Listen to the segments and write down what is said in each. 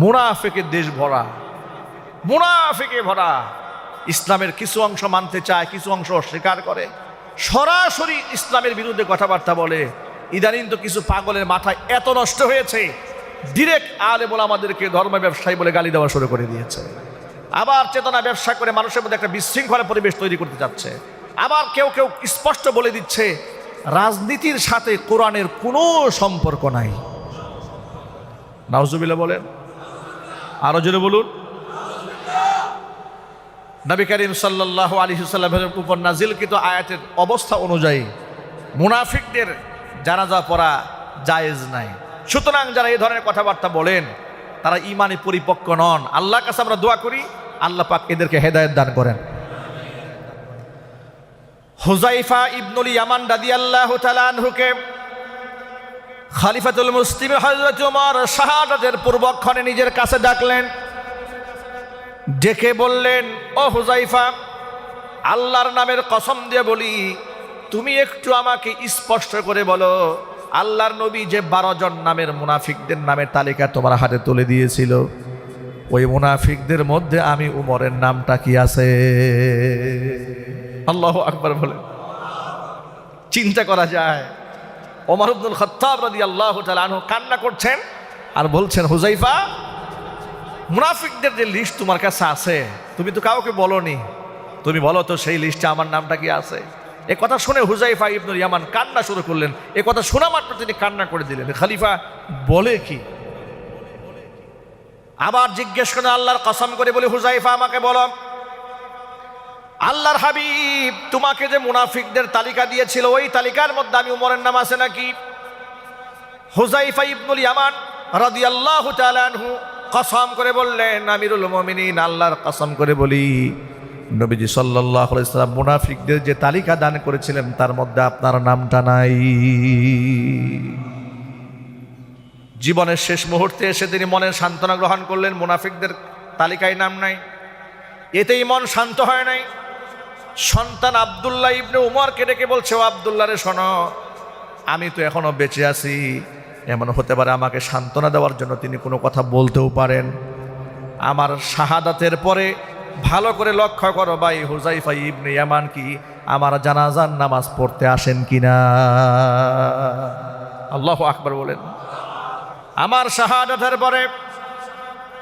মুনাফিকের দেশ ভরা, মুনাফিকে ভরা। ইসলামের কিছু অংশ মানতে চায়, কিছু অংশ অস্বীকার করে, সরাসরি ইসলামের বিরুদ্ধে কথাবার্তা বলে। ইদানিং তো কিছু পাগলের মাথায় এত নষ্ট হয়েছে, ডিরেক্ট আলেম ওলামাদেরকে ধর্ম ব্যবসায়ী বলে গালি দেওয়া শুরু করে দিয়েছে। আবার চেতনা ব্যবসা করে মানুষের মধ্যে একটা বিশৃঙ্খলা পরিবেশ তৈরি করতে যাচ্ছে। আবার কেউ কেউ স্পষ্ট বলে দিচ্ছে রাজনীতির সাথে কোরআনের কোনো সম্পর্ক নাই। নাউজুবিল্লাহ বলেন, আরো জোরে বলুন। নবী করিম সাল্লাল্লাহু আলাইহি ওয়াসাল্লামের উপর নাজিলকৃত আয়াতের অবস্থা অনুযায়ী মুনাফিকদের জানাজা পড়া জায়েজ নাই। সুতরাং যারা এই ধরনের কথাবার্তা বলেন তারা ঈমানে পরিপক্ক নন। আল্লাহর কাছে আমরা দোয়া করি আল্লাহ পাক এদেরকে হেদায়েত দান করেন। হুযায়ফা ইবনুল ইয়ামান রাদিয়াল্লাহু তাআলা আনহুকে খলিফাতুল মুসলিমিন হযরত ওমর শাহাদাতের পূর্বক্ষণে নিজের কাছে ডাকলেন, ডেকে বললেন, ও হুযায়ফা, আল্লাহর নামের কসম দিয়ে বলি, তুমি একটু আমাকে স্পষ্ট করে বলো, আল্লাহর নবী যে 12 জন নামের মুনাফিকদের নামের তালিকা তোমার হাতে তুলে দিয়েছিল, ওই মুনাফিকদের মধ্যে আমি উমরের নামটা কি আছে? আল্লাহু আকবার বলেন। চিন্তা করা যায়, ওমর ইবনুল খাত্তাব রাদিয়াল্লাহু তাআলা আনহু কান্না করছেন আর বলছেন, হুযায়ফা, মুনাফিকদের যে লিস্ট তোমার কাছে আছে, তুমি তো কাউকে বলোনি, তুমি বলো তো সেই লিস্টে আমার নামটা কি আছে? এ কথা শুনে হুযায়ফা ইবনুল ইয়ামান কান্না শুরু করলেন। এ কথা শোনা মাত্র তিনি কান্না করে দিলেন, খলিফা বলে কি? আবার জিজ্ঞেস করে আল্লাহর কসম করে বলে, হুযায়ফা আমাকে বলো, আল্লাহর হাবিব তোমাকে যে মুনাফিকদের তালিকা দিয়েছিল ওই তালিকার মধ্যে আমি উমরের নাম আছে নাকি? হুযায়ফা ইবনুল ইয়ামান রাদিয়াল্লাহু তাআলা আনহু কসম করে বললেন, আমিরুল মুমিনিন, আল্লাহর কসম করে বলি, নবীজি সাল্লাল্লাহু আলাইহি ওয়াসাল্লাম মুনাফিকদের যে তালিকা দান করেছিলেন তার মধ্যে আপনার নামটা নাই। জীবনের শেষ মুহূর্তে এসে তিনি মনের সান্ত্বনা গ্রহণ করলেন, মুনাফিকদের তালিকায় নাম নাই। এতেই মন শান্ত হয় নাই। সন্তান আব্দুল্লাহ ইবনে উমরকে ডেকে বলছে, ও আব্দুল্লাহ রে, শোনো, আমি তো এখনো বেঁচে আছি, এমন হতে পারে আমাকে সান্ত্বনা দেওয়ার জন্য তিনি কোনো কথা বলতেও পারেন। আমার শাহাদাতের পরে ভালো করে লক্ষ্য করো ভাই, হুযায়ফা ইবনে ইয়ামান কি আমার জানাজার নামাজ পড়তে আসেন কিনা? আল্লাহু আকবার বলেন। আমার শাহাদাতের পরে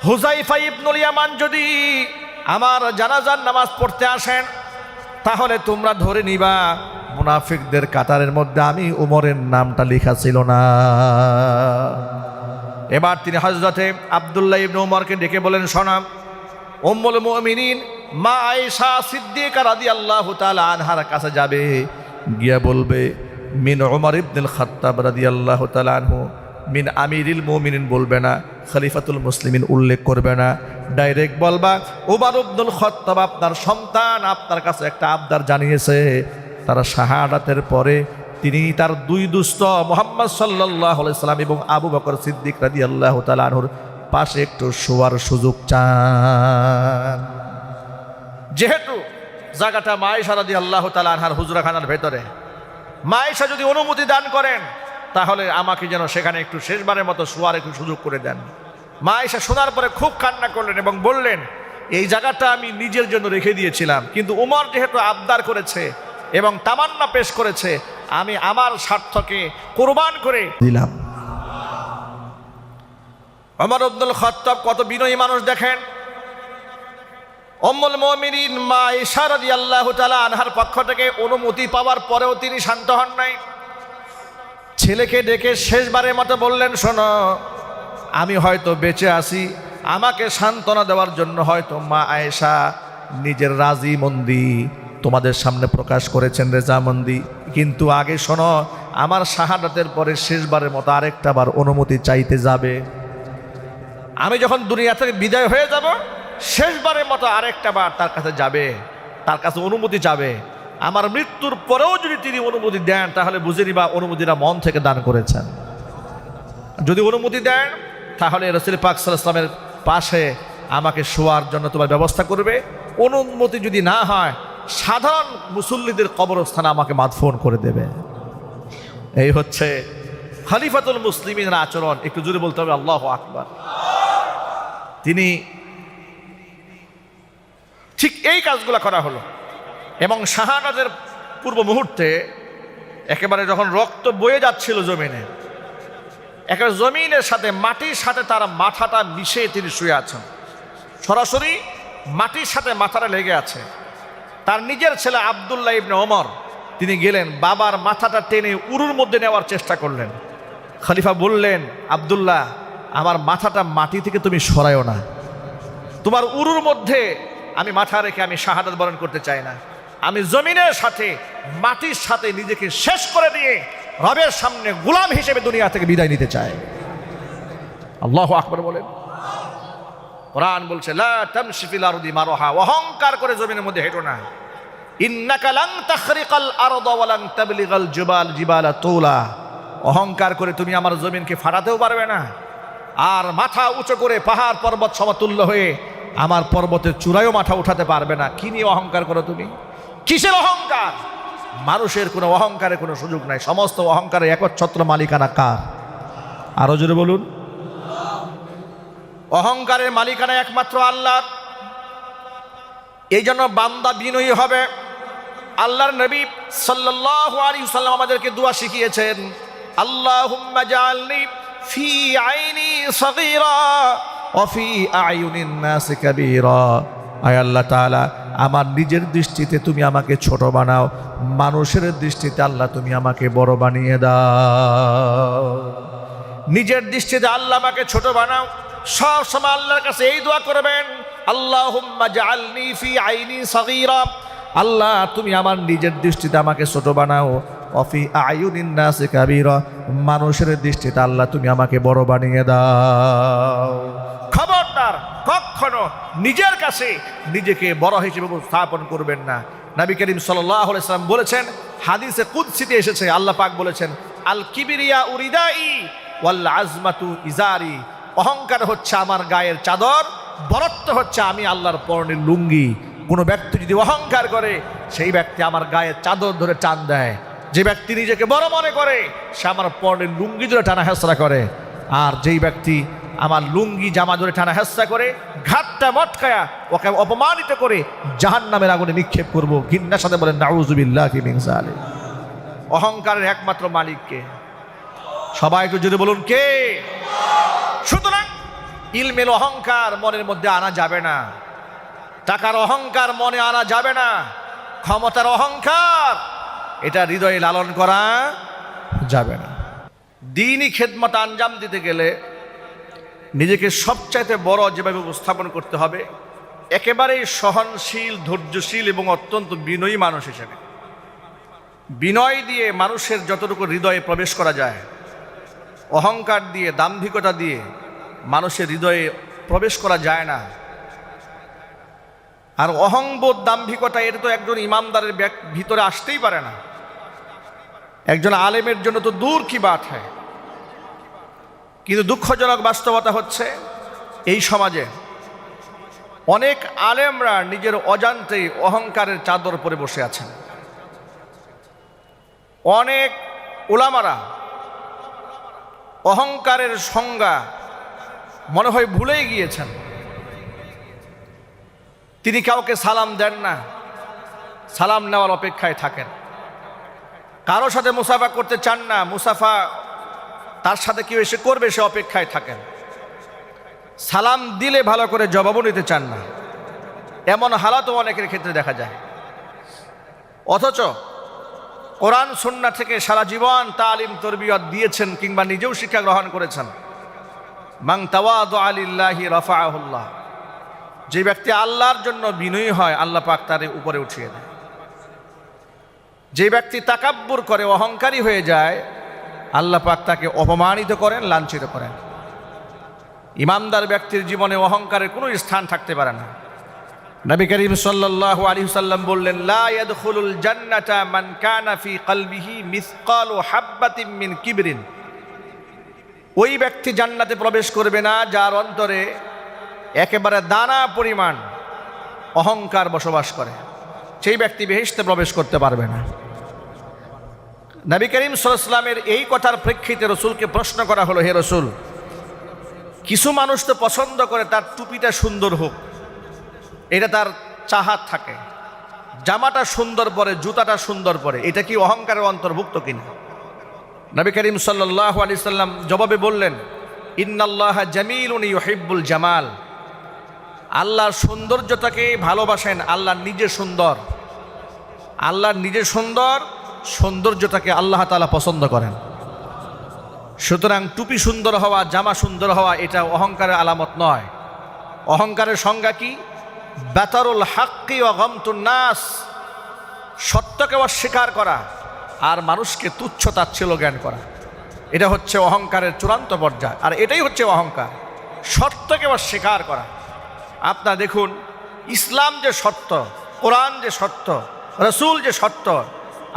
হুযায়ফা ইবনুল ইয়ামান যদি আমার জানাজার নামাজ পড়তে আসেন, তাহলে তোমরা ধরে নিবা মুনাফিকদের কাতারের মধ্যে আমি উমরের নামটা লেখা ছিল না। এবার তিনি হযরতে আব্দুল্লাহ ইবনে উমরকে ডেকে বলেন, শোনা, উম্মুল মুমিনিন মা আয়েশা সিদ্দিকা রাদিয়াল্লাহু তাআলা আনহার কাছে যাবে, গিয়া বলবে, মিন উমর ইবনুল খাত্তাব রাদিয়াল্লাহু তাআলা আনহু, মিন আমিরুল মুমিনিন বলবে না, খলিফাতুল মুসলিমিন উল্লেখ করবে না, ডাইরেক্ট বলবা, উমর ইবনুল খাত্তাব আপনার সন্তান আপনার কাছে একটা আবদার জানিয়েছে, তারা শাহাদাতের পরে তিনি তার দুই দুস্থ মুহাম্মদ সাল্লাল্লাহু আলাইহি সাল্লাম এবং আবু বকর সিদ্দিক রাদিয়াল্লাহু তাআলা আনহুর পাশে একটু শোয়ার সুযোগ চান। যেহেতু জায়গাটা মা আয়েশা রাদিয়াল্লাহু তাআলা আনহার হুজরাখানার ভেতরে, মা আয়েশা যদি অনুমতি দান করেন তাহলে আমাকে যেন সেখানে একটু শেষবারের মতো শোয়ার একটু সুযোগ করে দেন। মা আয়েশা শোনার পরে খুব কান্না করলেন এবং বললেন, এই জায়গাটা আমি নিজের জন্য রেখে দিয়েছিলাম, কিন্তু উমর যেহেতু আবদার করেছে এবং তামান্না পেশ করেছে, আমি আমার স্বার্থকে কুরবান করে দিলাম। ওমর ইবনুল খাত্তাব কত বিনয়ী মানুষ দেখেন। উম্মুল মুমিনিন মা আয়েশা রাদিয়াল্লাহু তাআলা আনহার পক্ষ থেকে অনুমতি পাওয়ার পরেও তিনি শান্ত হন নাই। ছেলেকে ডেকে শেষবারের মতো বললেন, শোনো, আমি হয়তো বেঁচে আছি, আমাকে সান্ত্বনা দেওয়ার জন্য হয়তো মা আয়েশা নিজের রাজিমন্দি তোমাদের সামনে প্রকাশ করেছেন, রেজামন্দি, কিন্তু আগে শোনো, আমার শাহাদাতের পরে শেষবারের মতো আরেকটা বার অনুমতি চাইতে যাবে। আমি যখন দুনিয়া থেকে বিদায় হয়ে যাব, শেষবারের মতো আরেকটা বার তার কাছে যাবে, তার কাছে অনুমতি যাবে। আমার মৃত্যুর পরেও যদি তিনি অনুমতি দেন তাহলে বুঝে নিবা অনুমতিটা মন থেকে দান করেছেন। যদি অনুমতি দেন তাহলে রাসূল পাক সাল্লাল্লাহু আলাইহি ওয়াসাল্লামের পাশে আমাকে শোয়ার জন্য তোমার ব্যবস্থা করবে। অনুমতি যদি না হয়, সাধারণ মুসল্লিদের কবরস্থানে আমাকে মাদফন করে দেবে। এই হচ্ছে খলিফাতুল মুসলিমিনের আচরণ। একটু জোরে বলতে হবে আল্লাহু আকবার। তিনি ঠিক এই কাজগুলো করা হলো। এবং শাহাদাতের পূর্ব মুহূর্তে একেবারে যখন রক্ত বয়ে যাচ্ছিল জমিনে, একেবারে জমিনের সাথে মাটির সাথে তার মাথাটা মিশিয়ে তিনি শুয়ে আছেন, সরাসরি মাটির সাথে মাথাটা লেগে আছে। তার নিজের ছেলে আব্দুল্লাহ ইবনে ওমর তিনি গেলেন, বাবার মাথাটা টেনে উরুর মধ্যে নেওয়ার চেষ্টা করলেন। খলিফা বললেন, আব্দুল্লাহ, আমার মাথাটা মাটি থেকে তুমি সরায়ও না, তোমার উরুর মধ্যে আমি মাথা রেখে আমি শাহাদাত বরণ করতে চাই না, আমি জমিনের সাথে মাটির সাথে নিজেকে শেষ করে দিয়ে রবের সামনে গোলাম হিসেবে দুনিয়া থেকে বিদায় নিতে চাই। আল্লাহু আকবার বলেন। কোরআন বলছে, লা তামশি ফিল আরদি মারহা, অহংকার করে জমিনের মধ্যে হেঁটো না। ইন্নাকা লান তাখরিকাল আরদা ওয়া লান তাবলিগাল জিবালা তুলা, অহংকার করে তুমি আমার জমিনকে ফাটাতেও পারবে না, আর মাথা উঁচু করে পাহাড় পর্বত সমতুল্য হয়ে আমার পর্বতের চূড়ায়ও মাথা উঠাতে পারবে না। কি নিয়ে অহংকার করো তুমি? কিসের অহংকার? মানুষের কোনো অহংকারের কোনো সুযোগ নাই, সমস্ত অহংকারের একচ্ছত্র মালিকানা কার? আরো জোরে বলুন। অহংকারের মালিকানা একমাত্র আল্লাহর। এই জন্য বান্দা বিনয়ী হবে। আল্লাহর নবী সাল্লাল্লাহু আলাইহি ওয়াসাল্লাম আমাদেরকে দোয়া শিখিয়েছেন, আল্লাহুম্মা জাআলনি ফি আইনি সগীরা ওয়া ফি আয়ুনিন নাস কাবীরা। আয় আল্লাহ তাআলা, আমার নিজের দৃষ্টিতে তুমি আমাকে ছোট বানাও, মানুষের দৃষ্টিতে আল্লাহ তুমি আমাকে বড় বানিয়ে দাও। নিজের দৃষ্টিতে আল্লাহ আমাকে ছোট বানাও। সব সময় আল্লাহর কাছে এই দোয়া করবেন, আল্লাহুম্মা জাআলনি ফি আইনি সগীরা, আল্লাহ তুমি আমার নিজের দৃষ্টিতে আমাকে ছোট বানাও, ওয়া ফি আয়ুনিন নাস কাবীরা, মানুষের দৃষ্টিতে আল্লাহ তুমি আমাকে বড় বানিয়ে দাও। খবরদার কখনো নিজের কাছে নিজেকে বড় হিসেবে উপস্থাপন করবেন না। নবী করিম সাল্লাল্লাহু আলাইহি ওয়াসাল্লাম বলেছেন, হাদিসে কুদসিতে এসেছে, আল্লাহ পাক বলেছেন, আল কিবরিয়া উরিদাই ওয়াল আজমাতু ইজারি, অহংকার হচ্ছে আমার গায়ের চাদর, বরত্ব হচ্ছে আমি আল্লাহর পরনের লুঙ্গি। কোনো ব্যক্তি যদি অহংকার করে, সেই ব্যক্তি আমার গায়ের চাদর ধরে টান দেয়। যে ব্যক্তি নিজেকে বড় মনে করে, সে আমার পরনের লুঙ্গি ধরে টানা হেঁচড়া করে। আর যেই ব্যক্তি আমার লুঙ্গি জামা ধরে টানা হেঁচড়া করে, ঘাটটা মটকায়া ওকে অপমানিত করে জাহান্নামের আগুনে নিক্ষেপ করব। ঘৃণার সাথে বলেন নাউযুবিল্লাহি মিন যালিক। অহংকারের একমাত্র মালিক কে? সবাই একটু যদি বলুন কে? সুতরাং ইলমের অহংকার মনের মধ্যে আনা যাবে না, টাকার অহংকার মনে আনা যাবে না, ক্ষমতার অহংকার এটা হৃদয়ে লালন করা যাবে না। দ্বীনি খেদমত আঞ্জাম দিতে গেলে নিজেকে সবচাইতে বড় যেভাবে উপস্থাপন করতে হবে, একেবারেই সহনশীল, ধৈর্যশীল এবং অত্যন্ত বিনয়ী মানুষ হিসেবে। বিনয় দিয়ে মানুষের যতটুকু হৃদয়ে প্রবেশ করা যায়, অহংকার দিয়ে, দাম্ভিকতা দিয়ে মানুষের হৃদয়ে প্রবেশ করা যায় না। আর অহংবোধ, দাম্ভিকতা, এটা তো একজন ইমানদারের ভিতরে আসতেই পারে না। একজন আলেমের জন্য তো দূর কি বাত হয়। কিন্তু দুঃখজনক বাস্তবতা হচ্ছে, এই সমাজে অনেক আলেমরা নিজের অজান্তেই অহংকারের চাদর পরে বসে আছেন। অনেক উলামারা অহংকারের সংজ্ঞা মনে হয় ভুলেই গিয়েছেন। তিনি কাউকে সালাম দেন না, সালাম নেওয়ার অপেক্ষায় থাকেন। কারো সাথে মুসাফা করতে চান না, মুসাফা তার সাথে কেউ এসে করবে সে অপেক্ষায় থাকেন। সালাম দিলে ভালো করে জবাবও নিতে চান না। এমন হালাতও অনেকের ক্ষেত্রে দেখা যায়। অথচ কোরআন সুন্নাহ থেকে সারা জীবন তালিম তরবিয়ত দিয়েছেন, কিংবা নিজেও শিক্ষা গ্রহণ করেছেন। মান তাওয়াদুআ লিল্লাহি রাফাআহুল্লাহ, যে ব্যক্তি আল্লাহর জন্য বিনয়ী হয়, আল্লাহ পাক তার উপরে উঠিয়ে দেয়। যে ব্যক্তি তাকাব্বুর করে, অহংকারী হয়ে যায়, আল্লাহ পাক তাকে অপমানিত করেন, লাঞ্ছিত করেন। ইমানদার ব্যক্তির জীবনে অহংকারের কোনো স্থান থাকতে পারে না। নবী করিম সাল্লাল্লাহু আলাইহি ওয়াসাল্লাম বললেন, লা ইয়াদখুলুল জান্নাতা মান কানা ফি কলবিহি মিসকালু হাববাতিন মিন কিবরিন, ওই ব্যক্তি জান্নাতে প্রবেশ করবে না যার অন্তরে একেবারে দানা পরিমাণ অহংকার বসবাস করে। সেই ব্যক্তি বেহেশতে প্রবেশ করতে পারবে না। নবী করিম সাল্লাল্লাহু আলাইহি ওয়াসাল্লামের এই কথার প্রেক্ষিতে রসুলকে প্রশ্ন করা হলো, হে রসুল, কিছু মানুষ তো পছন্দ করে তার টুপিটা সুন্দর হোক, এটা তার চাহাত থাকে, জামাটা সুন্দর পরে, জুতাটা সুন্দর পরে, এটা কি অহংকারের অন্তর্ভুক্ত কিনা? নবী করিম সাল্লাল্লাহু আলাইহি সাল্লাম জবাবে বললেন, ইন্নাল্লাহা জামিলুন ইউহিব্বুল জামাল। আল্লাহ সৌন্দর্যটাকে ভালোবাসেন, আল্লাহ নিজে সুন্দর, আল্লাহ নিজে সুন্দর, সৌন্দর্যটাকে আল্লাহ তাআলা পছন্দ করেন। সুতরাং টুপি সুন্দর হওয়া, জামা সুন্দর হওয়া এটা অহংকারের আলামত নয়। অহংকারের সংজ্ঞা কি? বাতারুল হাক্কি ওয়া গামতুন নাস, সত্যকে অস্বীকার করা আর মানুষকে তুচ্ছ তাচ্ছিল্য জ্ঞান করা, এটা হচ্ছে অহংকারের চূড়ান্ত পর্যায়। আর এটাই হচ্ছে অহংকার, সত্যকে অস্বীকার করা। আপনারা দেখুন, ইসলাম যে সত্য, কোরআন যে সত্য, রসুল যে সত্য,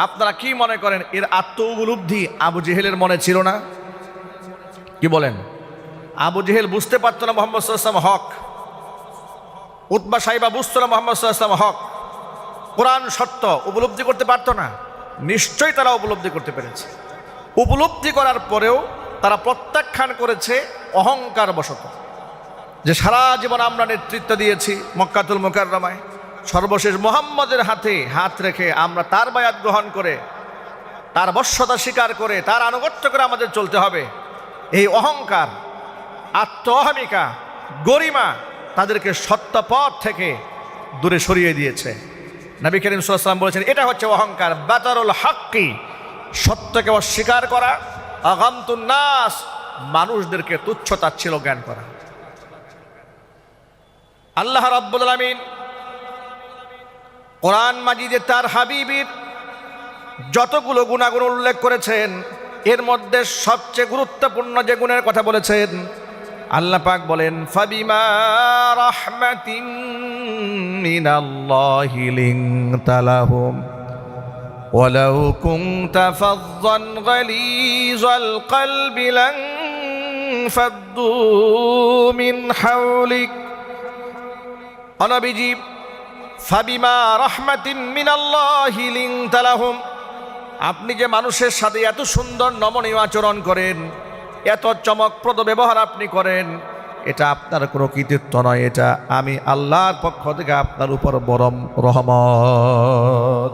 আপনারা কি মনে করেন এর আত্ম উপলব্ধি আবু জেহেলের মনে ছিল না? কি বলেন? আবু জেহেল বুঝতে পারত না মুহাম্মদ সাল্লাল্লাহু আলাইহি ওয়াসাল্লাম হক, উতবা সাইবা বুঝতো না মুহাম্মদ সাল্লাল্লাহু আলাইহি ওয়াসাল্লাম হক, কোরআন সত্য, উপলব্ধি করতে পারতো না? নিশ্চয়ই তারা উপলব্ধি করতে পেরেছে। উপলব্ধি করার পরেও তারা প্রত্যাখ্যান করেছে অহংকার বশত, যে সারা জীবন আমরা নেতৃত্ব দিয়েছি মক্কাতুল মুকাররমায়, সর্বশেষ মুহাম্মদের হাতে হাত রেখে আমরা তার বায়াত গ্রহণ করে, তার বশ্যতা স্বীকার করে, তার আনুগত্য করে আমাদের চলতে হবে। এই অহংকার, আত্ম অহমিকা, গরিমা তাদেরকে সত্য পথ থেকে দূরে সরিয়ে দিয়েছে। নবী করিম সাল্লাল্লাহু আলাইহি ওয়াসাল্লাম বলেছেন, এটা হচ্ছে অহংকার, বাতারুল হাক্কি, সত্যকে অস্বীকার করা, আগামতুন নাস, মানুষদেরকে তুচ্ছ তাচ্ছিল্য জ্ঞান করা। আল্লাহ রাব্বুল আলামিন কোরআন মাজিদে তার হাবিবের যতগুলো গুণাগুণ উল্লেখ করেছেন, এর মধ্যে সবচেয়ে গুরুত্বপূর্ণ যে গুণের কথা বলেছেন, আল্লাহ পাক বলেন, ফাবিমা রাহমাতিন মিনাল্লাহি লিনতা লাহুম ওয়ালাউ কুনতা ফাযযান গালিযাল কলবি লানফাদ্দু মিন হাওলিক। নবীজি, ফাবিমা রাহমাতিন মিনাল্লাহি লিনতা লাহুম, আপনি যে মানুষের সাথে এত সুন্দর নমনীয় আচরণ করেন, এত চমকপ্রদ ব্যবহার আপনি করেন, এটা আপনার কোনো কৃতিত্ব নয়, এটা আমি আল্লাহর পক্ষ থেকে আপনার উপর বড় রহমত।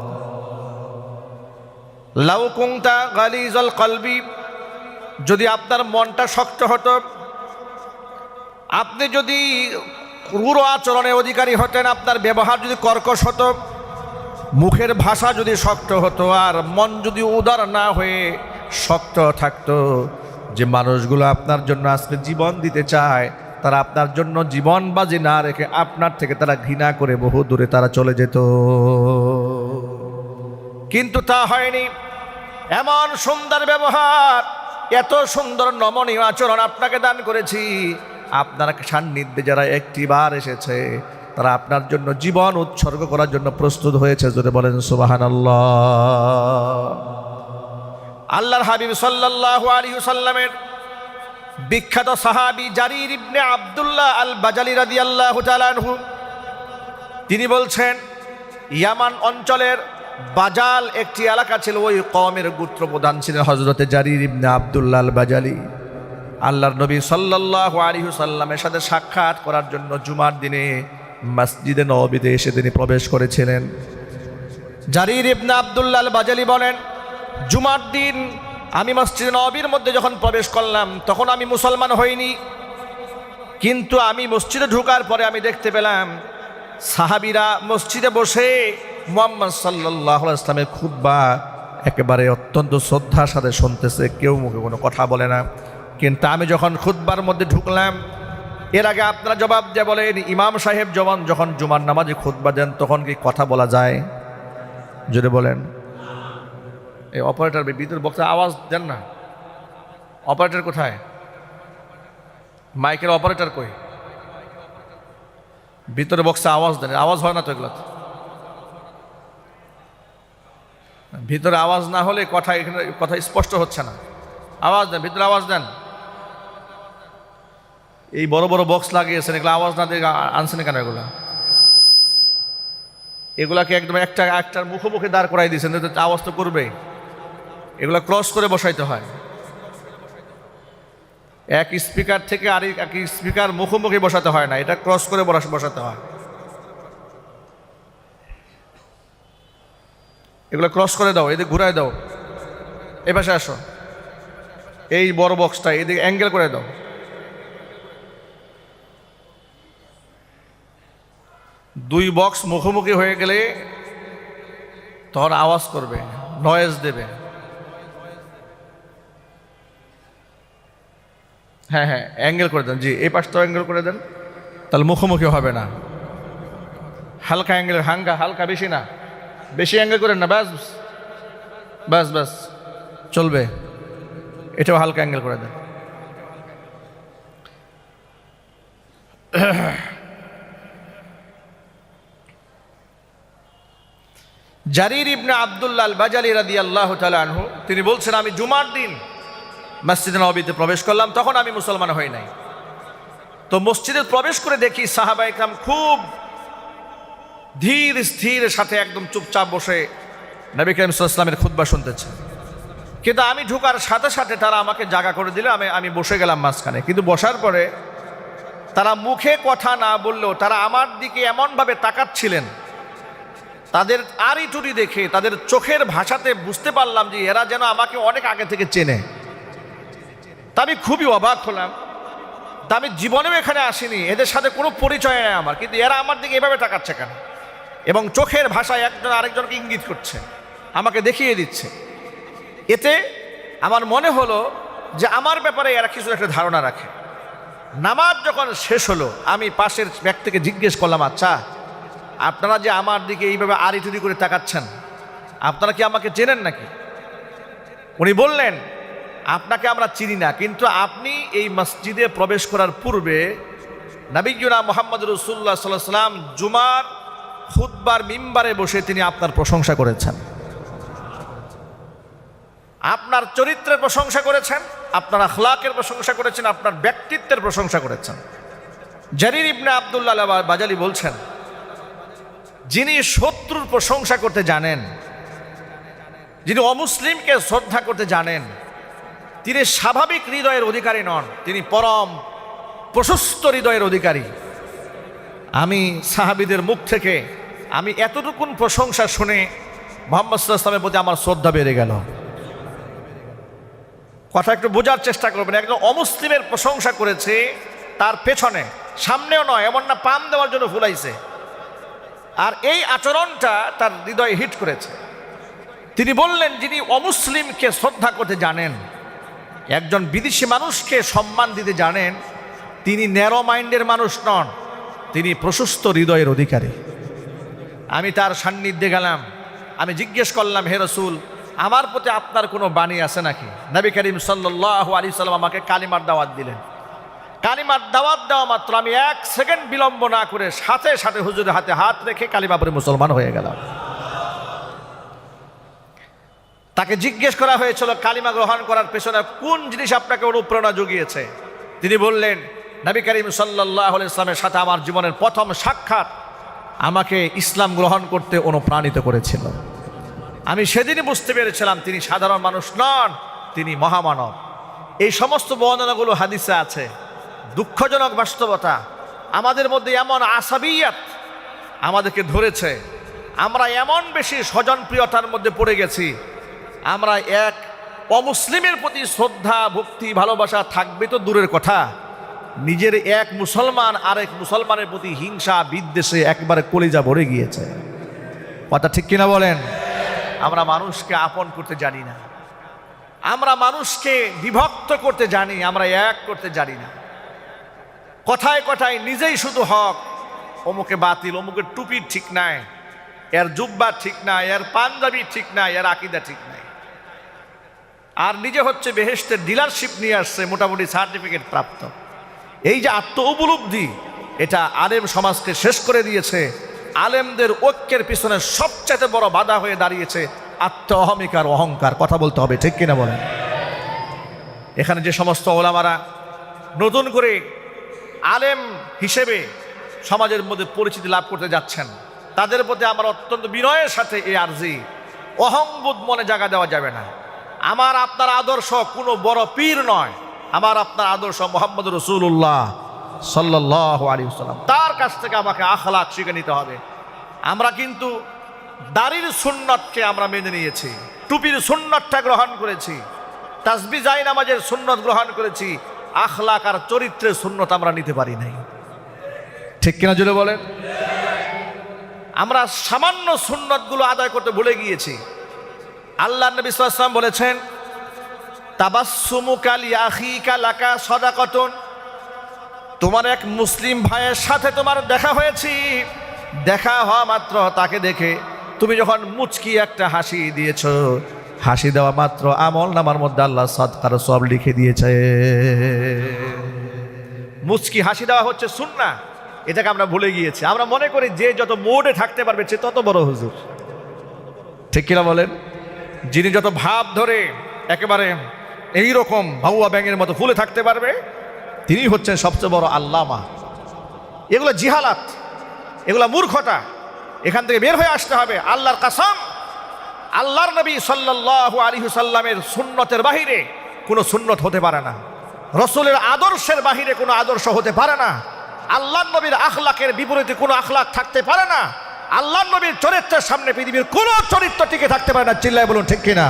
লাউ কুনতা গালিজাল কলবি, যদি আপনার মনটা শক্ত হতো, আপনি যদি ক্রূর আচরণের অধিকারী হতেন, আপনার ব্যবহার যদি কর্কশ হতো, মুখের ভাষা যদি শক্ত হতো, আর মন যদি উদার না হয়ে শক্ত থাকতো, যে মানুষগুলো আপনার জন্য আজকে জীবন দিতে চায়, তারা আপনার জন্য জীবন বাজি না রেখে আপনার থেকে তারা ঘৃণা করে বহু দূরে তারা চলে যেত। কিন্তু তা হয়নি। এমন সুন্দর ব্যবহার, এত সুন্দর নমনীয় আচরণ আপনাকে দান করেছি, আপনার সান্নিধ্যে যারা একটিবার এসেছে তারা আপনার জন্য জীবন উৎসর্গ করার জন্য প্রস্তুত হয়েছে। যদি বলেন সুবহানাল্লাহ। আল্লাহর হাবিব সাল্লাল্লাহু আলাইহি ওয়াসাল্লামের বিখ্যাত সাহাবী জারির ইবনে আব্দুল্লাহ আল বাজালি রাদিয়াল্লাহু তাআলা আনহু, তিনি বলছেন, ইয়ামান অঞ্চলের বাজাল একটি এলাকা ছিল, ওই কওমের গোত্র প্রধান ছিলেন হযরতে জারির ইবনে আব্দুল্লাহ আল বাজালি। আল্লাহর নবী সাল্লাল্লাহু আলাইহি ওয়াসাল্লামের সাথে সাক্ষাৎ করার জন্য জুমার দিনে মসজিদে নববীতে এসে তিনি প্রবেশ করেছিলেন। জারির ইবনে আব্দুল্লাহ আল বাজালি বলেন, জুমার দিন আমি মসজিদে নববীর মধ্যে যখন প্রবেশ করলাম, তখন আমি মুসলমান হইনি, কিন্তু আমি মসজিদে ঢোকার পরে আমি দেখতে পেলাম সাহাবীরা মসজিদে বসে মুহাম্মদ সাল্লাল্লাহু আলাইহি ওয়াসাল্লামের খুতবা একেবারে অত্যন্ত শ্রদ্ধার সাথে শুনতেছে, কেউ মুখে কোনো কথা বলে না। কিন্তু আমি যখন খুতবার মধ্যে ঢুকলাম, এর আগে আপনারা জবাব দিয়ে বলেন, ইমাম সাহেব যখন জুমার নামাজে খুতবা দেন তখন কি কথা বলা যায়? যদি বলেন। এই অপারেটর ভিতর বক্সে আওয়াজ দেন না, অপারেটর কোথায়? মাইকের অপারেটর কই? ভিতরে বক্সে আওয়াজ দেন, আওয়াজ হয় না তো এগুলো। ভিতরে আওয়াজ না হলে কথা এখানে কথা স্পষ্ট হচ্ছে না। আওয়াজ দেন, ভিতরে আওয়াজ দেন। এই বড় বড় বক্স লাগিয়েছেন, এগুলো আওয়াজ না দিয়ে আনছেন কেন? এগুলাকে একদম একটার মুখোমুখি দাঁড় করাই দিয়েছেন, আওয়াজ তো করবে। এগুলা ক্রস করে বসাইতে হয়। এক স্পিকার থেকে আরেক এক স্পিকার মুখোমুখি বসাতে হয় না, এটা ক্রস করে বসাতে হয়। এগুলো ক্রস করে দাও, এদিকে ঘুরায় দাও, এ পাশে আসো, এই বড় বক্সটা এদিকে অ্যাঙ্গেল করে দাও। দুই বক্স মুখোমুখি হয়ে গেলে তখন আওয়াজ করবে, নয়েজ দেবে। হ্যাঁ হ্যাঁ, অ্যাঙ্গেল করে দেন, জি এই পাশটাও অ্যাঙ্গেল করে দেন, তাহলে মুখোমুখি হবে না। হালকা অ্যাঙ্গেল, হালকা, বেশি না, বেশি অ্যাঙ্গেল করেন না, ব্যাস ব্যাস ব্যাস চলবে। এটাও হালকা অ্যাঙ্গেল করে দেন। জারির ইবনে আব্দুল্লাহ আল বাজালি রাদিয়াল্লাহু তাআলা আনহু তিনি বলছেন, আমি জুমার দিন মসজিদে নববীতে প্রবেশ করলাম, তখন আমি মুসলমান হই নাই। তো মসজিদে প্রবেশ করে দেখি সাহাবা ইকরাম খুব ধীর স্থির সাথে একদম চুপচাপ বসে নবী করিম সাল্লাল্লাহু আলাইহি ওয়াসাল্লামের খুতবা শুনতেছে। কিন্তু আমি ঢোকার সাথে সাথে তারা আমাকে জায়গা করে দিলে আমি বসে গেলাম মাঝখানে। কিন্তু বসার পরে তারা মুখে কথা না বললেও তারা আমার দিকে এমনভাবে তাকাচ্ছিলেন, তাদের আড়িটুড়ি দেখে তাদের চোখের ভাষাতে বুঝতে পারলাম যে এরা যেন আমাকে অনেক আগে থেকে চেনে। তা আমি খুবই অবাক হলাম। তা আমি জীবনেও এখানে আসিনি, এদের সাথে কোনো পরিচয় নেই আমার, কিন্তু এরা আমার দিকে এভাবে তাকাচ্ছে কেন? এবং চোখের ভাষায় একজন আরেকজনকে ইঙ্গিত করছে, আমাকে দেখিয়ে দিচ্ছে। এতে আমার মনে হলো যে আমার ব্যাপারে এরা কিছু একটা ধারণা রাখে। নামাজ যখন শেষ হলো আমি পাশের ব্যক্তিকে জিজ্ঞেস করলাম, আচ্ছা আপনারা যে আমার দিকে এইভাবে আড়িটুড়ি করে তাকাচ্ছেন, আপনারা কি আমাকে চেনেন নাকি? উনি বললেন, আপনাকে আমরা চিনি না, কিন্তু আপনি এই মসজিদে প্রবেশ করার পূর্বে নবিয়ুনা মুহাম্মদ রাসূলুল্লাহ সাল্লাল্লাহু আলাইহি ওয়াসাল্লাম জুমার খুতবার মিম্বারে বসে তিনি আপনার প্রশংসা করেছেন, আপনার চরিত্রের প্রশংসা করেছেন, আপনার আখলাকের প্রশংসা করেছেন, আপনার ব্যক্তিত্বের প্রশংসা করেছেন। জারির ইবনে আব্দুল্লাহ আল বাজালি বলছেন, যিনি শত্রুর প্রশংসা করতে জানেন, যিনি অমুসলিমকে শ্রদ্ধা করতে জানেন, তিনি স্বাভাবিক হৃদয়ের অধিকারী নন, তিনি পরম প্রশস্ত হৃদয়ের অধিকারী। আমি সাহাবীদের মুখ থেকে আমি এতটুকুন প্রশংসা শুনে মুহাম্মদ সাল্লাল্লাহু আলাইহি ওয়াসাল্লামের প্রতি আমার শ্রদ্ধা বেড়ে গেল। কথা একটু বোঝার চেষ্টা করবেন। একজন অমুসলিমের প্রশংসা করেছে, তার পেছনে, সামনেও নয়, এমন না পাম দেওয়ার জন্য ফুলাইছে, আর এই আচরণটা তার হৃদয়ে হিট করেছে। তিনি বললেন, যিনি অমুসলিমকে শ্রদ্ধা করতে জানেন, একজন বিদেশি মানুষকে সম্মান দিতে জানেন, তিনি ন্যারো মাইন্ডের মানুষ নন, তিনি প্রশস্ত হৃদয়ের অধিকারী। আমি তার সান্নিধ্যে গেলাম, আমি জিজ্ঞেস করলাম, হে রাসূল, আমার প্রতি আপনার কোনো বাণী আছে নাকি? নবী করিম সাল্লাল্লাহু আলাইহি সাল্লাম আমাকে কালিমার দাওয়াত দিলেন। কালিমার দাওয়াত দেওয়া মাত্র আমি 1 সেকেন্ড বিলম্ব না করে সাথে সাথে হুজুরের হাতে হাত রেখে কালিমা পড়ে মুসলমান হয়ে গেলাম। তাকে জিজ্ঞেস করা হয়েছিল কালিমা গ্রহণ করার পেছনে কোন জিনিস আপনাকে অনুপ্রেরণা জুগিয়েছে? তিনি বললেন, নবী করিম সাল্লাল্লাহু আলাইহি সাল্লামের সাথে আমার জীবনের প্রথম সাক্ষাৎ আমাকে ইসলাম গ্রহণ করতে অনুপ্রাণিত করেছিল। আমি সেদিনই বুঝতে পেরেছিলাম তিনি সাধারণ মানুষ নন, তিনি মহামানব। এই সমস্ত বর্ণনাগুলো হাদিসে আছে। দুঃখজনক বাস্তবতা, আমাদের মধ্যে এমন আসাবিয়াত আমাদেরকে ধরেছে, আমরা এমন বেশি স্বজনপ্রিয়তার মধ্যে পড়ে গেছি, আমরা এক অমুসলিমের প্রতি শ্রদ্ধা, ভক্তি, ভালোবাসা থাকবে তো দূরের কথা, নিজের এক মুসলমান আরেক মুসলমানের প্রতি হিংসা, বিদ্বেষে একবারে কলিজা ভরে গিয়েছে। কথা ঠিক কিনা বলেন? আমরা মানুষকে আপন করতে জানি না, আমরা মানুষকে বিভক্ত করতে জানি, আমরা এক করতে জানি না। কথায় কথায় নিজেই শুধু হক, অমুকে বাতিল, অমুকের টুপি ঠিক নাই, এর জুব্বা ঠিক নাই, এর পাঞ্জাবি ঠিক নাই, এর আকীদা ঠিক নাই, আর নিজে হচ্ছে বেহেশতের ডিলারশিপ নিয়ে আসছে, মোটামুটি সার্টিফিকেট প্রাপ্ত। এই যে আত্ম উপলব্ধি, এটা আলেম সমাজকে শেষ করে দিয়েছে। আলেমদের ঐক্যের পিছনে সবচেয়ে বড় বাধা হয়ে দাঁড়িয়েছে আত্ম অহমিকার, অহংকার। কথা বলতে হবে, ঠিক কিনা বলেন? এখানে যে সমস্ত ওলামারা নতুন করে আলেম হিসেবে সমাজের মধ্যে পরিচিতি লাভ করতে যাচ্ছেন, তাদের প্রতি আমার অত্যন্ত বিনয়ের সাথে এই আরজি, অহংবোধ মনে জায়গা দেওয়া যাবে না। আমার আপনার আদর্শ কোনো বড় পীর নয়, আমার আপনার আদর্শ মুহাম্মদ রাসূলুল্লাহ সাল্লাল্লাহু আলাইহি ওয়াসাল্লাম, তার কাছ থেকে আমাকে আখলাক শিখে নিতে হবে। আমরা কিন্তু দাড়ির সুন্নতকে আমরা মেনে নিয়েছি, টুপির সুন্নতটা গ্রহণ করেছি, তাসবিহ জায় নামাজের সুন্নত গ্রহণ করেছি, আখলাক আর চরিত্রের সুন্নত আমরা নিতে পারি নাই। ঠিক কিনা জুড়ে বলেন? আমরা সামান্য সুন্নতগুলো আদায় করতে ভুলে গিয়েছি। আল্লাহ নবী সাল্লাল্লাহু আলাইহি ওয়াসাল্লাম বলেছেন, তাবাসসুমুকা লিআখিকা লাকা সাদাকাতুন, তোমার এক মুসলিম ভাইয়ের সাথে তোমার দেখা হয়েছে, দেখা হওয়া মাত্র তাকে দেখে তুমি যখন মুচকি একটা হাসি দিয়েছ, হাসি দেওয়া মাত্র আমল নামার মধ্যে আল্লাহ সাদকার সব লিখে দিয়েছে। মুচকি হাসি দেওয়া হচ্ছে সুন্নাহ, এটাকে আমরা ভুলে গিয়েছি। আমরা মনে করি যে যত মোডে থাকতে পারবে সে তত বড় হুজুর। ঠিক কিনা বলেন? যিনি যত ভাব ধরে একেবারে এইরকম ভাউয়া ব্যাঙের মতো ফুলে থাকতে পারবে তিনি হচ্ছেন সবচেয়ে বড় আল্লামা। এগুলো জিহালাত, এগুলো মূর্খতা, এখান থেকে বের হয়ে আসতে হবে। আল্লাহর কসম, আল্লাহর নবী সাল্লাল্লাহু আলাইহি ওয়াসাল্লামের সুন্নতের বাহিরে কোনো সুন্নত হতে পারে না, রাসূলের আদর্শের বাহিরে কোনো আদর্শ হতে পারে না, আল্লাহর নবীর আখলাকের বিপরীতে কোনো আখলাক থাকতে পারে না, আল্লাহর নবীর চরিত্রের সামনে পৃথিবীর কোনো চরিত্র টিকে থাকতে পারে না। চিল্লায় বলুন ঠিক কিনা?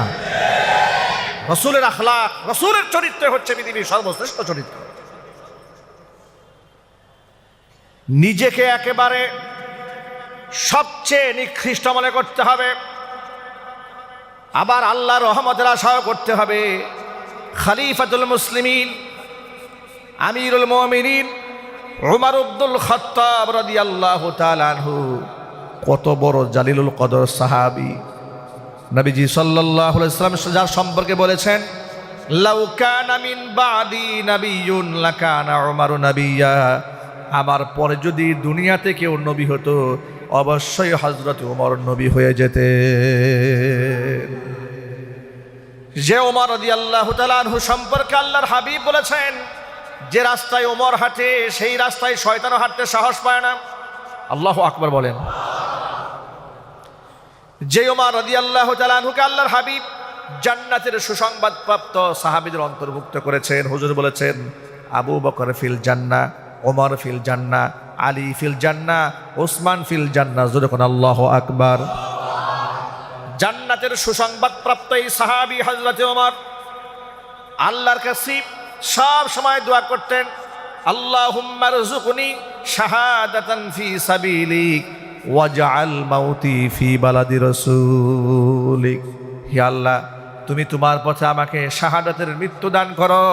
রাসূলের আখলাক, রাসূলের চরিত্র হচ্ছে পৃথিবীর সর্বশ্রেষ্ঠ চরিত্র। নিজেকে একেবারে সবচেয়ে নিকৃষ্ট মনে করতে হবে, আবার আল্লাহর রহমতের আশাও করতে হবে। খলিফাতুল মুসলিমিন আমিরুল মুমিনিন উমর আব্দুল খাত্তাব রাদিয়াল্লাহু তাআলা আনহু কত বড় জালিলুল কদর সাহাবী। নবীজি সাল্লাল্লাহু আলাইহি ওয়াসাল্লাম যার সম্পর্কে বলেছেন, লাউ কানা মিন বাদি নাবিয়্যুন লাকানা উমরু নাবিয়্যা, আমার পরে যদি দুনিয়াতে কেউ নবী হতো অবশ্যই হযরত ওমর নবী হয়ে যেতে। যে ওমর রাদিয়াল্লাহু তাআলা আনহু সম্পর্কে আল্লাহর হাবিব বলেছেন, যে রাস্তায় ওমর হাঁটে সেই রাস্তায় শয়তানও হাঁটতে সাহস পায় না। আল্লাহু আকবার বলেন। যে ওমর রাদিয়াল্লাহু তাআলা আনহুকে আল্লাহর হাবিব জান্নাতের সুসংবাদ প্রাপ্ত সাহাবীদের অন্তর্ভুক্ত করেছেন। হুজুর বলেছেন, আবু বকর ফিল জান্নাহ, ওমর ফিল জান্নাহ, আলী ফিল জান্নাহ, ওসমান ফিল জান্নাহ। যখন আল্লাহু আকবার। জান্নাতের সুসংবাদ প্রাপ্ত এই সাহাবী হযরত ওমর আল্লাহর কাছে সব সময় দোয়া করতেন, আল্লাহুম্মা রযুকনি শাহাদাতান ফি সাবিলিক ওয়াজআল মাউতি ফি বালাদি রাসূলিক। হে আল্লাহ, তুমি তোমার পথে আমাকে শাহাদাতের মৃত্যু দান করো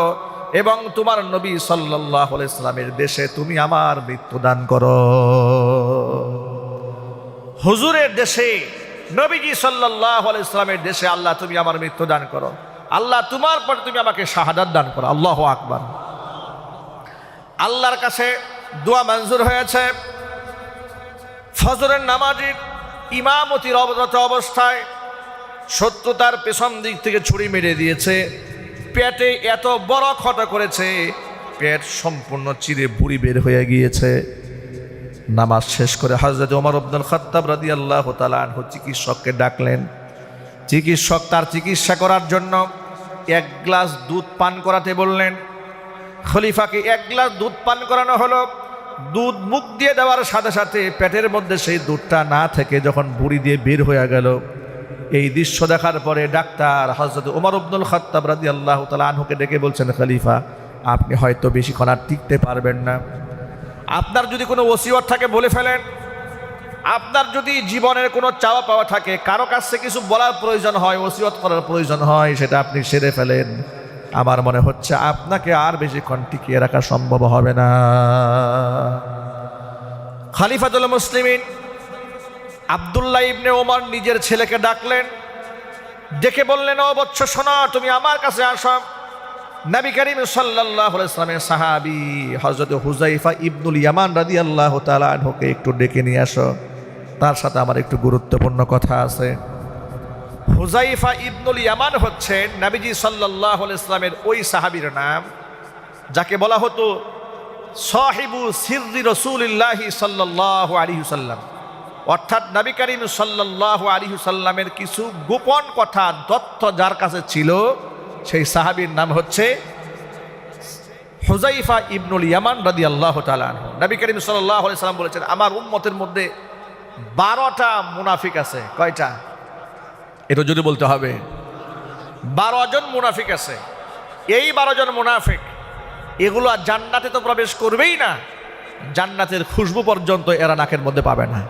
এবং তোমার নবী সাল্লাল্লাহু আলাইহি সাল্লামের দেশে তুমি আমার মৃত্যু দান করো। হুজুরের দেশে, নবীজি সাল্লাল্লাহু আলাইহি সাল্লামের দেশে আল্লাহ তুমি আমার মৃত্যু দান করো, আল্লাহ তোমার পর তুমি আমাকে শাহাদাত দান করো। আল্লাহু আকবার। আল্লাহর কাছে দোয়া মঞ্জুর হয়েছে। ফজরের নামাজের ইমামতির অবরত অবস্থায় শত্রু তার পেছন দিক থেকে ছুরি মেরে দিয়েছে, পেটে এত বড় ক্ষত করেছে, পেট সম্পূর্ণ চিরে বুড়ি বের হয়ে গিয়েছে। নামাজ শেষ করে হযরত ওমর আব্দুল খাত্তাব রাদিয়াল্লাহু তাআলা আনহু চিকিৎসককে ডাকলেন। চিকিৎসক তার চিকিৎসা করার জন্য এক গ্লাস দুধ পান করাতে বললেন। খলিফাকে এক গ্লাস দুধ পান করানো হলো। দুধ মুখ দিয়ে দেওয়ার সাথে সাথে পেটের মধ্যে সেই দুধটা না থেকে যখন বুড়ি দিয়ে বের হয়ে গেল, এই দৃশ্য দেখার পরে ডাক্তার হযরত ওমর আব্দুল খাত্তাব রাদিয়াল্লাহু তাআলা আনহুকে ডেকে বলছেন, খলিফা আপনি হয়তো বেশিক্ষণ আর টিকতে পারবেন না, আপনার যদি কোনো ওসিয়ত থাকে বলে ফেলেন, আপনার যদি জীবনের কোনো চাওয়া পাওয়া থাকে, কারো কাছে কিছু বলার প্রয়োজন হয়, ওসিয়ত করার প্রয়োজন হয়, সেটা আপনি সেরে ফেলেন। আমার মনে হচ্ছে আপনাকে আর বেশিক্ষণ টিকিয়ে রাখা সম্ভব হবে না। খলিফাতুল মুসলিমিন আব্দুল্লাহ ইবনে ওমর নিজের ছেলেকে ডাকলেন, ডেকে বললেন, ও বৎস শোনো, তুমি আমার কাছে আসো। নবী করিম সাল্লাল্লাহু আলাইহি ওয়াসাল্লামের সাহাবী হযরত হুযায়ফা ইবনুল ইয়ামান রাদিয়াল্লাহু তাআলা আনহুকে একটু ডেকে নিয়ে আসো, তার সাথে আমার একটু গুরুত্বপূর্ণ কথা আছে। হুযায়ফা ইবনুল ইয়ামান হচ্ছেন নবীজি সাল্লাল্লাহু আলাইহি ওয়াসাল্লামের ওই সাহাবীর নাম যাকে বলা হতো সাহিবু সিররি রাসূলিল্লাহি সাল্লাল্লাহু আলাইহি ওয়াসাল্লাম, অর্থাৎ নবী করিম সাল্লাল্লাহু আলাইহি ওয়াসাল্লামের কিছু গোপন কথা তথ্য যার কাছে ছিল সেই সাহাবীর নাম হচ্ছে হুযাইফা ইবনুল ইয়ামান রাদিয়াল্লাহু তাআলা আনহু। নবী করিম সাল্লাল্লাহু আলাইহি সাল্লাম বলেছেন, আমার উম্মতের মধ্যে 12টা মুনাফিক আছে। কয়টা? এটা যদি বলতে হবে 12 জন মুনাফিক আছে। এই 12 জন মুনাফিক এগুলো আর জান্নাতে তো প্রবেশ করবেই না, জান্নাতের খুশবু পর্যন্ত এরা নাকের মধ্যে পাবে না।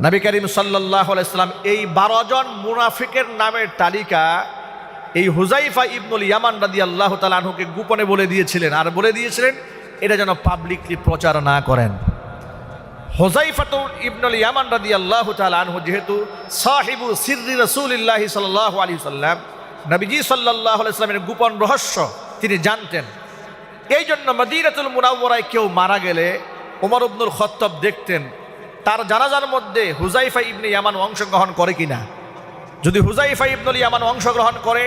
নবী করিম সাল্লাল্লাহু আলাইহি সাল্লাম এই 12 জন মুনাফিকের নামের তালিকা এই হুযাইফা ইবনুল ইয়ামান রাদিয়াল্লাহু তাআলা আনহুকে গোপনে বলে দিয়েছিলেন, আর বলে দিয়েছিলেন এটা যেন পাবলিকলি প্রচার না করেন। হুযাইফা ইবনুল ইয়ামান রাদিয়াল্লাহু তাআলা আনহু যেহেতু সাহিবু সিররি রাসূলিল্লাহি সাল্লাল্লাহু আলাইহি সাল্লাম, নবীজি সাল্লাল্লাহু আলাইহি সাল্লামের গোপন রহস্য তিনি জানতেন। এই জন্য মদিনাতুল মুনাওয়ারায় কেউ মারা গেলে ওমর ইবনুল খাত্তাব দেখতেন তার জানাজার মধ্যে হুযাইফা ইবনে ইয়ামান অংশগ্রহণ করে কিনা। যদি হুযাইফা ইবনুল ইয়ামান অংশগ্রহণ করে,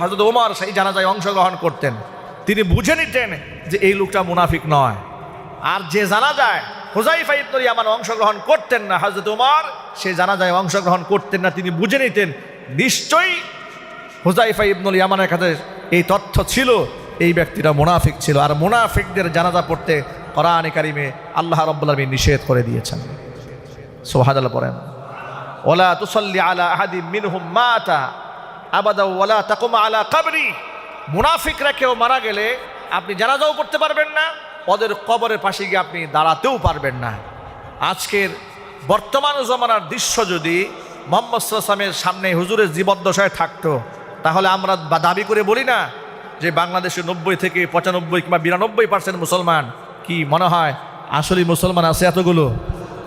হযরত ওমর সেই জানাজায় অংশগ্রহণ করতেন। তিনি বুঝে নিতেন যে এই লোকটা মুনাফিক নয়। আর যে জানাজায় হুযাইফা ইবনুল ইয়ামান অংশগ্রহণ করতেন না, হযরত ওমর সেই জানাজায় অংশগ্রহণ করতেন না। তিনি বুঝে নিতেন নিশ্চয়ই হুযাইফা ইবনুল ইয়ামানের কাছে এই তথ্য ছিল, এই ব্যক্তিটা মুনাফিক ছিল। আর মুনাফিকদের জানাজা পড়তে কোরআনে কারিমে আল্লাহ রাব্বুল আলামিন নিষেধ করে দিয়েছেন। সুবহানাল্লাহ পড়েন, ওয়ালা তুসাল্লি আলা আহাদিম মিনহুম মাতা আবাদা ওয়ালা তাকুম আলা কবরি। মুনাফিকরা কেউ মারা গেলে আপনি জানাজাও পড়তে পারবেন না, ওদের কবরের পাশে গিয়ে আপনি দাঁড়াতেও পারবেন না। আজকের বর্তমান জমানার দৃশ্য যদি মুহাম্মদ সাল্লাল্লাহু আলাইহি ওয়াসাল্লামের সামনে হুজুরের জীবদ্দশায় থাকতো, তাহলে আমরা দাবি করে বলি না যে বাংলাদেশে 90 থেকে 95 কিংবা 92% মুসলমান। কি মনে হয় আসলে মুসলমান আছে এতগুলো?